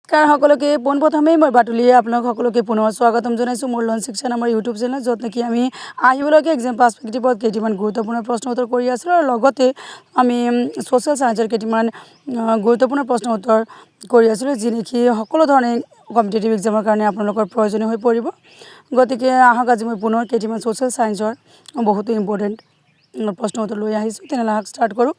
নমস্কাৰ সকলোকে পোনপ্ৰথমেই মই বাটুলিয়ে আপোনালোক সকলোকে পুনৰ স্বাগতম জনাইছোঁ মোৰ লঞ্চ শিক্ষা নামৰ ইউটিউব চেনেল, য'ত নেকি আমি আহিবলগীয়া এক্সাম পাৰ্চপেক্টিভত কেইটামান গুৰুত্বপূৰ্ণ প্ৰশ্ন উত্তৰ কৰি আছিলোঁ আৰু লগতে আমি ছ'চিয়েল ছায়েন্সৰ কেইটামান গুৰুত্বপূৰ্ণ প্ৰশ্ন উত্তৰ কৰি আছিলোঁ, যি নেকি সকলো ধৰণে কম্পিটিটিভ এক্সামৰ কাৰণে আপোনালোকৰ প্ৰয়োজনীয় হৈ পৰিব। গতিকে আহক আজি মই পুনৰ কেইটামান ছ'চিয়েল ছায়েন্সৰ বহুতো ইম্পৰ্টেণ্ট প্ৰশ্ন উত্তৰ লৈ আহিছোঁ। তেনেহ'লে আহক ষ্টাৰ্ট কৰোঁ।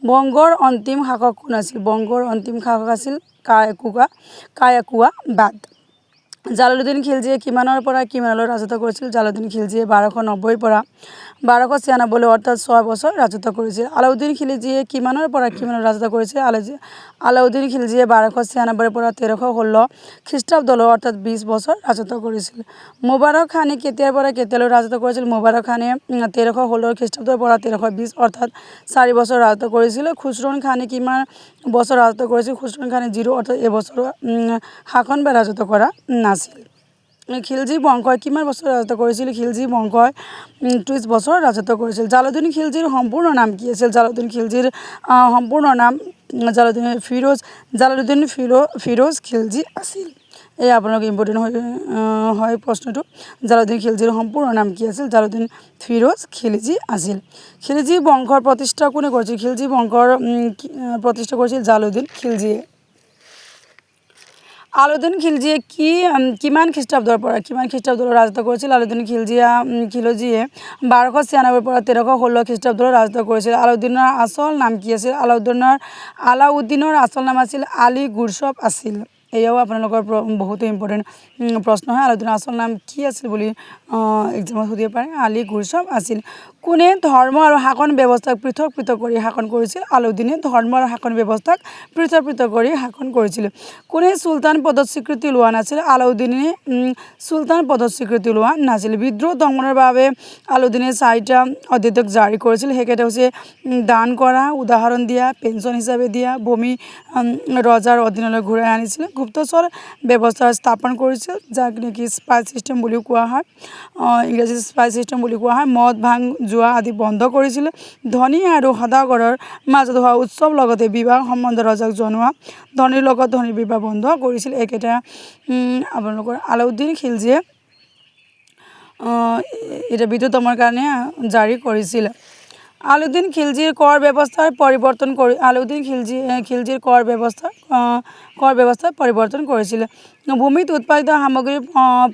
বংগৰ অন্তিম শাসক কোন আছিল? বংগৰ অন্তিম শাসক আছিল কায়াকুয়া বাদ। জালালুদ্দিন খিলজীয়ে কিমানৰ পৰা কিমানলৈ ৰাজত্ব কৰিছিল? জালালুদ্দিন খিলজীয়ে 1290 পৰা 1296 অৰ্থাৎ 6 বছৰ ৰাজত্ব কৰিছিল। আলাউদ্দিন খিলজীয়ে কিমানৰ পৰা কিমানৰ ৰাজত্ব কৰিছিল? আলাউদ্দিন খিলজীয়ে 1296 পৰা 1316 খ্ৰীষ্টাব্দলৈ অৰ্থাৎ 20 বছৰ ৰাজত্ব কৰিছিল। মুবাৰক খানে কেতিয়াৰ পৰা কেতিয়ালৈ ৰাজত্ব কৰিছিল? মুবাৰক খানে 1316 খ্ৰীষ্টাব্দৰ পৰা 1320 অৰ্থাৎ 4 বছৰ ৰাজত্ব কৰিছিল। খুছৰৌ খানে কিমান বছৰ ৰাজত্ব কৰিছিল? খুছৰৌ খানে 0 অৰ্থাৎ এবছৰ শাসন বা ৰাজত্ব কৰা নাছিল। খিলজী বংশই কিমান বছৰ ৰাজত্ব কৰিছিল? খিলজী বংশই 30 বছৰ ৰাজত্ব কৰিছিল। জালালুদ্দিন খিলজীৰ সম্পূৰ্ণ নাম কি আছিল? জালালুদ্দিন খিলজীৰ সম্পূৰ্ণ নাম জালালুদ্দিন ফিৰোজ খিলজী আছিল। এই আপোনালোক ইম্পৰ্টেণ্ট হয় প্ৰশ্নটো। জালালুদ্দিন খিলজীৰ সম্পূৰ্ণ নাম কি আছিল? জালালুদ্দিন ফিৰোজ খিলজী আছিল। খিলজী বংশৰ প্ৰতিষ্ঠা কোনে কৰিছিল? খিলজী বংশৰ প্ৰতিষ্ঠা কৰিছিল জালালুদ্দিন খিলজীয়ে। আলাউদ্দিন খিলজীয়ে কিমান খ্ৰীষ্টাব্দৰ পৰা কিমান খ্ৰীষ্টাব্দলৈ ৰাজত্ব কৰিছিল? আলাউদ্দিন খিলজীয়ে 1296 পৰা 1316 খ্ৰীষ্টাব্দলৈ ৰাজত্ব কৰিছিল। আলাউদ্দিনৰ আচল নাম কি আছিল? আলাউদ্দিনৰ আচল নাম আছিল আলী গুৰছব আছিল। এয়াও আপোনালোকৰ বহুতো ইম্পৰ্টেণ্ট প্ৰশ্ন হয়। আলাউদ্দিনৰ আচল নাম কি আছিল বুলি এক্সামত সুধিব পাৰে। আলী গুৰছব আছিল। কোনে ধৰ্ম আৰু শাসন ব্যৱস্থাক পৃথক পৃথক কৰি শাসন কৰিছিল? আলাউদ্দিনে ধৰ্ম আৰু শাসন ব্যৱস্থাক পৃথক পৃথক কৰি শাসন কৰিছিল। কোনে চুলতান পদত স্বীকৃতি লোৱা নাছিল? আলাউদ্দিনে চুলতান পদত স্বীকৃতি লোৱা নাছিল। বিদ্ৰোহ দমনৰ বাবে আলাউদ্দিনে 4টা অধ্যাদেশ জাৰি কৰিছিল। সেইকেইটা হৈছে দান কৰা, উদাহৰণ দিয়া, পেঞ্চন হিচাপে দিয়া, ভূমি ৰজাৰ অধীনলৈ ঘূৰাই আনিছিল, গুপ্তচৰ ব্যৱস্থা স্থাপন কৰিছিল, যাক নেকি স্পাই ছিষ্টেম বুলিও কোৱা হয়, ইংৰাজীত স্পাই ছিষ্টেম বুলি কোৱা হয়। মদ ভাং জুৱা আদি বন্ধ কৰিছিল। ধনী আৰু সদাগৰৰ মাজত হোৱা উৎসৱ লগতে বিবাহ সম্বন্ধ ৰজাক জনোৱা, ধনীৰ লগত ধনীৰ বিবাহ বন্ধ কৰিছিল। এইকেইটা আপোনালোকৰ আলাউদ্দিন খিলজীয়ে এটা বিদ্ৰোহ দমনৰ কাৰণে জাৰি কৰিছিল। আলাউদ্দিন খিলজীৰ কৰ ব্যৱস্থাৰ পৰিৱৰ্তন আলাউদ্দিন খিলজীৰ কৰ ব্যৱস্থাৰ পৰিৱৰ্তন কৰিছিল। ভূমিত উৎপাদিত সামগ্ৰী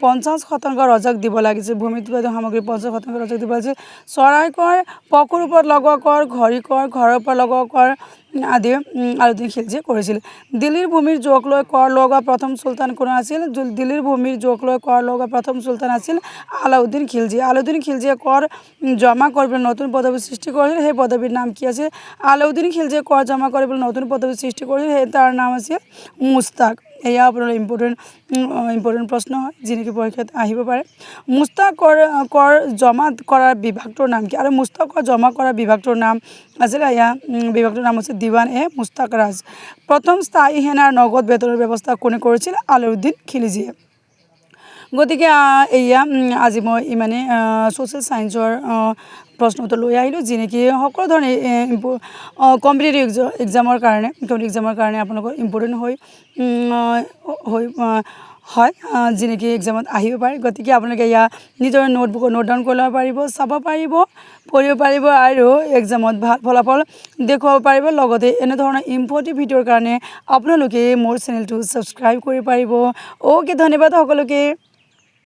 50% ৰজাক দিব লাগিছিল। ভূমিত উৎপাদিত সামগ্ৰী 50% ৰজাক দিব লাগিছিল। চৰাই কৰ, পশুৰ ওপৰত লগোৱা কৰ, ঘড়ী কৰ, ঘৰৰ ওপৰত লগোৱা কৰ আদি আলাউদ্দিন খিলজীয়ে কৰিছিল। দিল্লীৰ ভূমিৰ জোখ লৈ কৰ লগোৱা প্ৰথম চুলতান কোন আছিল? দিল্লীৰ ভূমিৰ জোখ লৈ কৰ লগোৱা প্ৰথম চুলতান আছিল আলাউদ্দিন খিলজী। আলাউদ্দিন খিলজীয়ে কৰ জমা কৰিবলৈ নতুন পদবী সৃষ্টি কৰিছিল। সেই পদবীৰ নাম কি আছিল? আলাউদ্দিন খিলজীয়ে কৰ জমা কৰিবলৈ নতুন পদবী সৃষ্টি কৰিছিল। তাৰ নাম আছিল মুস্তাক। এয়া আপোনাৰ ইম্পৰ্টেণ্ট প্ৰশ্ন হয়, যি নেকি পৰীক্ষাত আহিব পাৰে। মুস্তাক কৰ জমা কৰাৰ বিভাগটোৰ নাম কি? আৰু মুস্তাক কৰ জমা কৰা বিভাগটোৰ নাম আছিলে, এয়া বিভাগটোৰ নাম হৈছে দিৱান এ মুস্তাক ৰাজ। প্ৰথম স্থায়ী সেনাৰ নগদ বেতনৰ ব্যৱস্থা কোনে কৰিছিল? আলাউদ্দিন খিলজীয়ে। গতিকে এয়া আজি মই ইমানেই ছ'চিয়েল ছায়েন্সৰ প্ৰশ্ন উত্তৰ লৈ আহিলোঁ, যি নেকি সকলো ধৰণে কম্পিটিটিভ এক্সামৰ কাৰণে আপোনালোকৰ ইম্পৰ্টেণ্ট হয়, যি নেকি এক্সামত আহিব পাৰে। গতিকে আপোনালোকে এয়া নিজৰ নোটবুকত নোট ডাউন কৰি ল'ব পাৰিব, চাব পাৰিব, পঢ়িব পাৰিব আৰু এক্সামত ভাল ফলাফল দেখুৱাব পাৰিব। লগতে এনেধৰণৰ ইম্পৰ্টেণ্ট ভিডিঅ'ৰ কাৰণে আপোনালোকে মোৰ চেনেলটো ছাবস্ক্ৰাইব কৰিব পাৰিব। অ'কে, ধন্যবাদ সকলোকে।